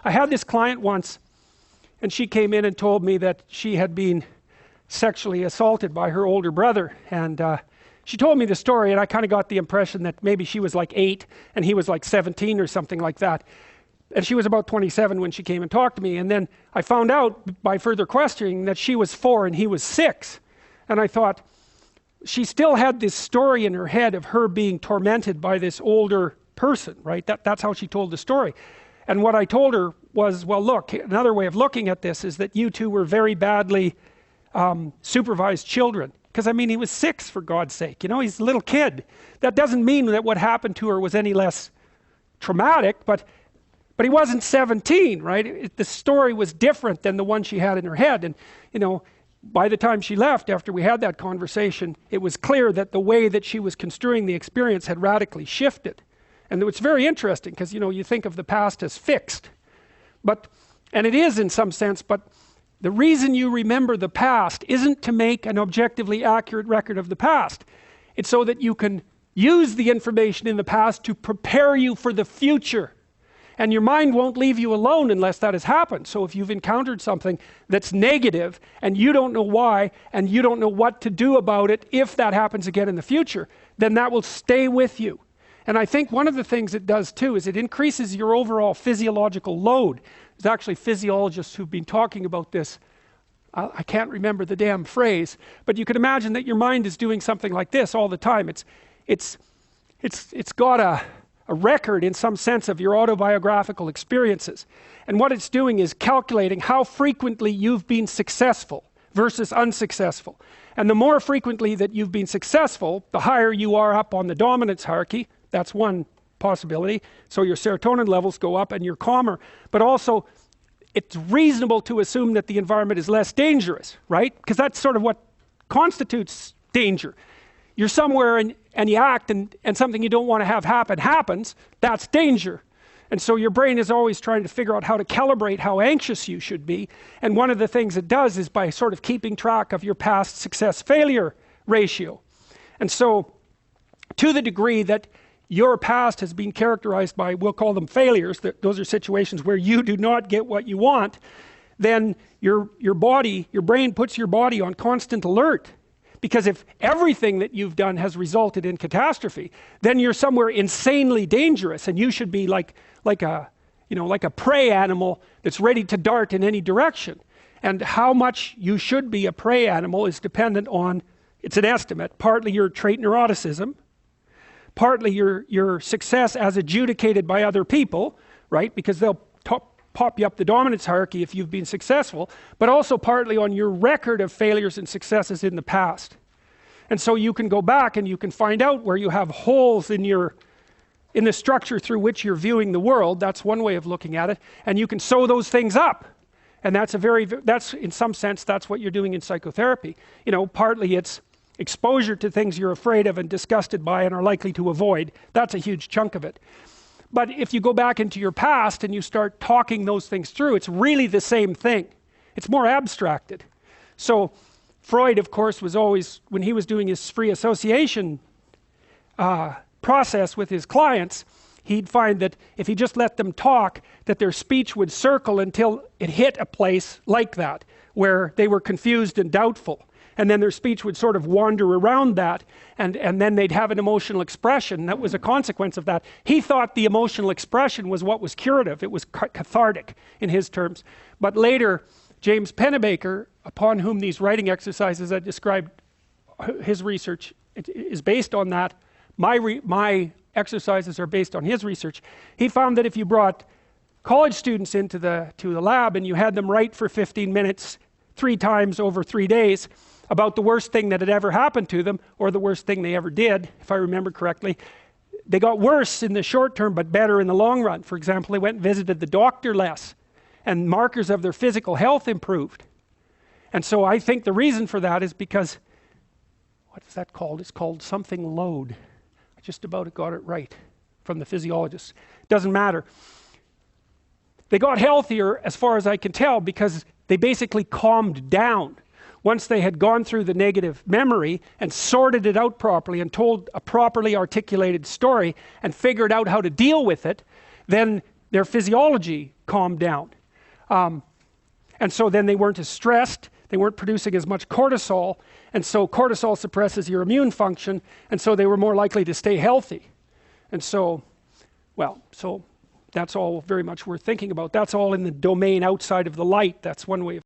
I had this client once, and she came in and told me that she had been sexually assaulted by her older brother. And she told me the story, and I kind of got the impression that maybe she was like 8 and he was like 17 or something like that. And she was about 27 when she came and talked to me. And then I found out by further questioning that she was 4 and he was 6. And I thought, she still had this story in her head of her being tormented by this older person, right? That's how she told the story. And what I told her was, well, look, another way of looking at this is that you two were very badly supervised children. Because, I mean, he was 6, for God's sake. You know, he's a little kid. That doesn't mean that what happened to her was any less traumatic, but he wasn't 17, right? The story was different than the one she had in her head. And, you know, by the time she left, after we had that conversation, it was clear that the way that she was construing the experience had radically shifted. And it's very interesting, because, you know, you think of the past as fixed. And it is in some sense, but the reason you remember the past isn't to make an objectively accurate record of the past. It's so that you can use the information in the past to prepare you for the future. And your mind won't leave you alone unless that has happened. So if you've encountered something that's negative and you don't know why and you don't know what to do about it if that happens again in the future, then that will stay with you. And I think one of the things it does too is it increases your overall physiological load. There's actually physiologists who've been talking about this. I can't remember the damn phrase, but you can imagine that your mind is doing something like this all the time. It's got a record in some sense of your autobiographical experiences. And what it's doing is calculating how frequently you've been successful versus unsuccessful. And the more frequently that you've been successful, the higher you are up on the dominance hierarchy. That's one possibility. So your serotonin levels go up and you're calmer. But also, it's reasonable to assume that the environment is less dangerous, right? Because that's sort of what constitutes danger. You're somewhere and you act and something you don't want to have happen happens, that's danger. And so your brain is always trying to figure out how to calibrate how anxious you should be. And one of the things it does is by sort of keeping track of your past success-failure ratio. And so to the degree that your past has been characterized by, we'll call them failures, those are situations where you do not get what you want, then your brain puts your body on constant alert. Because if everything that you've done has resulted in catastrophe, then you're somewhere insanely dangerous, and you should be like a prey animal that's ready to dart in any direction. And how much you should be a prey animal is dependent on, it's an estimate, partly your trait neuroticism, partly your success as adjudicated by other people, right? Because they'll pop you up the dominance hierarchy if you've been successful, but also partly on your record of failures and successes in the past. And so you can go back and you can find out where you have holes in the structure through which you're viewing the world. That's one way of looking at it. And you can sew those things up. And that's in some sense, that's what you're doing in psychotherapy. You know, partly it's exposure to things you're afraid of and disgusted by and are likely to avoid. That's a huge chunk of it. But if you go back into your past and you start talking those things through, it's really the same thing. It's more abstracted. So Freud, of course, was always, when he was doing his free association process with his clients, he'd find that if he just let them talk, that their speech would circle until it hit a place like that, where they were confused and doubtful. And then their speech would sort of wander around that, and then they'd have an emotional expression that was a consequence of that. He thought the emotional expression was what was curative. It was cathartic in his terms. But later, James Pennebaker, upon whom these writing exercises I described, his research is based on that. My exercises are based on his research. He found that if you brought college students to the lab and you had them write for 15 minutes 3 times over 3 days about the worst thing that had ever happened to them, or the worst thing they ever did, if I remember correctly, they got worse in the short term but better in the long run. For example, they went and visited the doctor less, and markers of their physical health improved. And so I think the reason for that is because, what is that called? It's called something load. I just about got it right from the physiologist. Doesn't matter. They got healthier, as far as I can tell, because they basically calmed down. Once they had gone through the negative memory and sorted it out properly and told a properly articulated story and figured out how to deal with it, then their physiology calmed down. And so then they weren't as stressed, they weren't producing as much cortisol, and so cortisol suppresses your immune function, and so they were more likely to stay healthy. And so, well, so that's all very much worth thinking about. That's all in the domain outside of the light. That's one way of